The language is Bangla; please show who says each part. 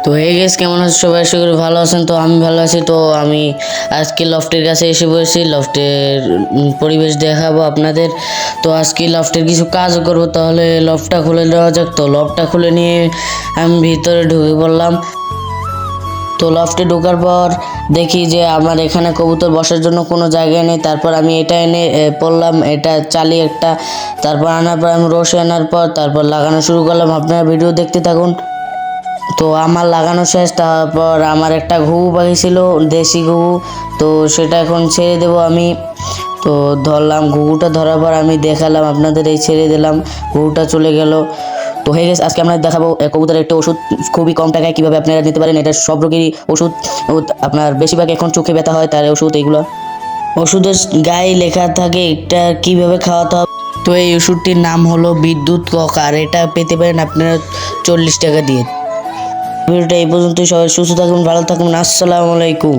Speaker 1: তো হে গেস, কেমন আছে সবাই? আশা করি ভালো আছেন। তো আমি ভালো আছি। তো আমি আজকে লফটের কাছে এসে পড়েছি। লফটের পরিবেশ দেখাবো আপনাদের। তো আজকে লফটের কিছু কাজ করবো, তাহলে লফটটা খুলে দেওয়া যাক। তো লফটটা খুলে নিয়ে আমি ভিতরে ঢুকে পড়লাম। তো লফটে ঢোকার পর দেখি যে আমার এখানে কবুতর বসার জন্য কোনো জায়গা নেই। তারপর আমি এটা এনে পড়লাম, এটা চালিয়ে একটা, তারপর আনার পর আমি রশি আনার পর তারপর লাগানো শুরু করলাম। আপনারা ভিডিও দেখতে থাকুন। তো আমার লাগানো শেষ। তারপর আমার একটা ঘুঘু পাখি ছিল, দেশি ঘুঘু। তো সেটা এখন ছেড়ে দেব আমি। তো ধরলাম, ঘুঘুটা ধরার পর আমি দেখালাম আপনাদের, এই ছেড়ে দিলাম, ঘুঘুটা চলে গেল। তো হয়ে গেছে, আজকে আমরা দেখাবো কবুতরের একটা ওষুধ খুবই কম টাকায় কীভাবে আপনারা নিতে পারেন। এটা সব রোগেরই ওষুধ। আপনার বেশিরভাগ এখন চোখে ব্যথা হয়, তার ওষুধ এইগুলো। ওষুধের গায়ে লেখা থাকে এটা কীভাবে খাওয়াতে হবে। তো এই ওষুধটির নাম হলো বিদ্যুৎ কক, আর এটা পেতে পারেন আপনারা 40 টাকা দিয়ে। ভিডিওটা এই পর্যন্তই। সবাই সুস্থ থাকুন, ভালো থাকুন। আসসালামু আলাইকুম।